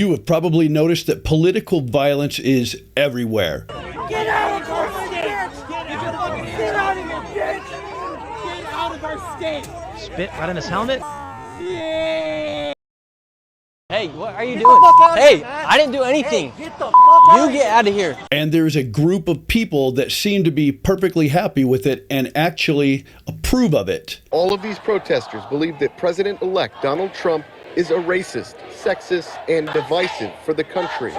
You have probably noticed that political violence is everywhere. Get out of our state! Get out of here, bitch! Get out of our state! Spit right in his helmet? Yeah! Hey, what are you doing? Hey, I didn't do anything. Hey, get the fuck You get out of here. And there's a group of people that seem to be perfectly happy with it and actually approve of it. All of these protesters believe that President-elect Donald Trump is a racist, sexist, and divisive for the country.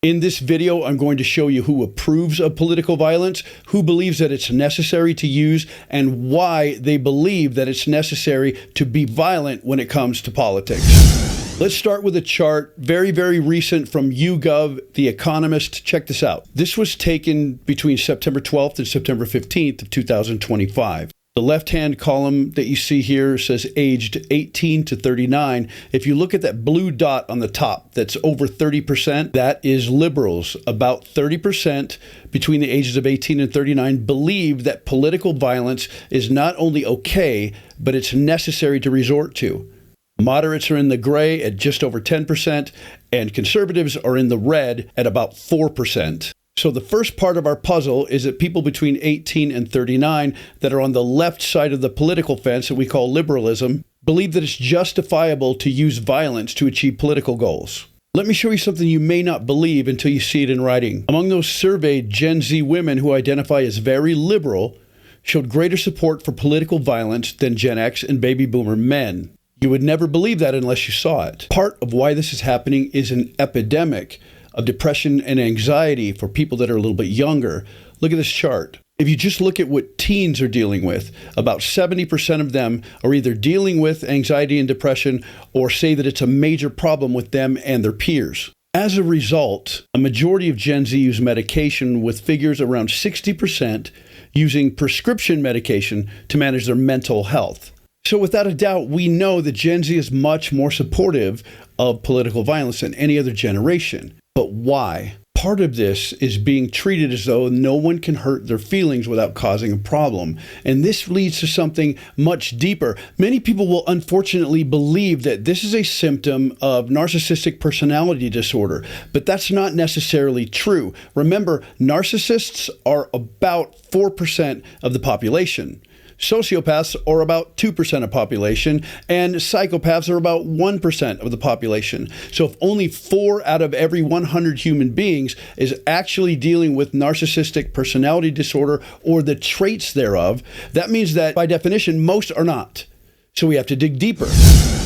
In this video, I'm going to show you who approves of political violence, who believes that it's necessary to use, and why they believe that it's necessary to be violent when it comes to politics. Let's start with a chart, very, very recent from YouGov, The Economist. Check this out. This was taken between September 12th and September 15th of 2025. The left-hand column that you see here says aged 18 to 39. If you look at that blue dot on the top, that's over 30%. That is liberals. About 30% between the ages of 18 and 39 believe that political violence is not only okay, but it's necessary to resort to. Moderates are in the gray at just over 10%, and conservatives are in the red at about 4%. So the first part of our puzzle is that people between 18 and 39 that are on the left side of the political fence that we call liberalism believe that it's justifiable to use violence to achieve political goals. Let me show you something you may not believe until you see it in writing. Among those surveyed, Gen Z women who identify as very liberal showed greater support for political violence than Gen X and baby boomer men. You would never believe that unless you saw it. Part of why this is happening is an epidemic of depression and anxiety for people that are a little bit younger. Look at this chart. If you just look at what teens are dealing with, about 70% of them are either dealing with anxiety and depression or say that it's a major problem with them and their peers. As a result, a majority of Gen Z use medication, with figures around 60% using prescription medication to manage their mental health. So without a doubt, we know that Gen Z is much more supportive of political violence than any other generation. But why? Part of this is being treated as though no one can hurt their feelings without causing a problem. And this leads to something much deeper. Many people will unfortunately believe that this is a symptom of narcissistic personality disorder, but that's not necessarily true. Remember, narcissists are about 4% of the population. Sociopaths are about 2% of population, and psychopaths are about 1% of the population. So if only 4 out of every 100 human beings is actually dealing with narcissistic personality disorder or the traits thereof, that means that by definition, most are not. So we have to dig deeper.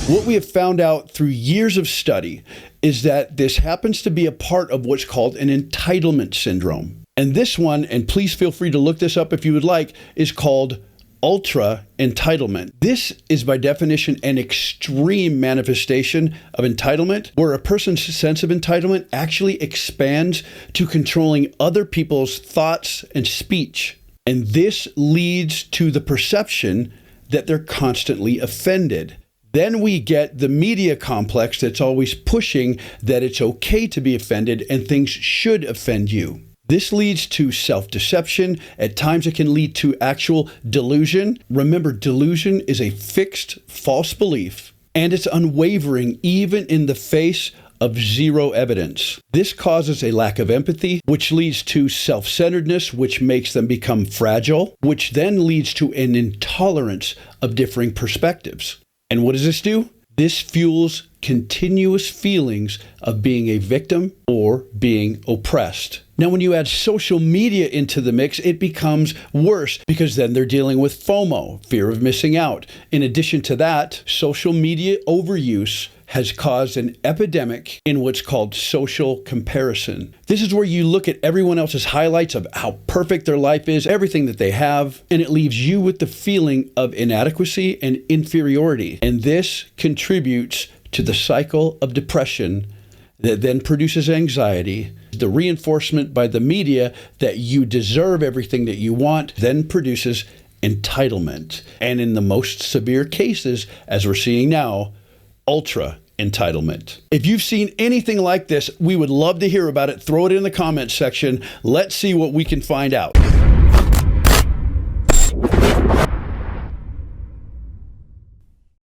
What we have found out through years of study is that this happens to be a part of what's called an entitlement syndrome. And this one, and please feel free to look this up if you would like, is called ultra entitlement. This is by definition an extreme manifestation of entitlement, where a person's sense of entitlement actually expands to controlling other people's thoughts and speech. And this leads to the perception that they're constantly offended. Then we get the media complex that's always pushing that it's okay to be offended and things should offend you. This leads to self-deception. At times it can lead to actual delusion. Remember, delusion is a fixed false belief, and it's unwavering even in the face of zero evidence. This causes a lack of empathy, which leads to self-centeredness, which makes them become fragile, which then leads to an intolerance of differing perspectives. And what does this do? This fuels continuous feelings of being a victim or being oppressed. Now, when you add social media into the mix, it becomes worse because then they're dealing with FOMO, fear of missing out. In addition to that, social media overuse has caused an epidemic in what's called social comparison. This is where you look at everyone else's highlights of how perfect their life is, everything that they have, and it leaves you with the feeling of inadequacy and inferiority. And this contributes to the cycle of depression that then produces anxiety. The reinforcement by the media that you deserve everything that you want then produces entitlement. And in the most severe cases, as we're seeing now, ultra entitlement. If you've seen anything like this, we would love to hear about it. Throw it in the comments section. Let's see what we can find out.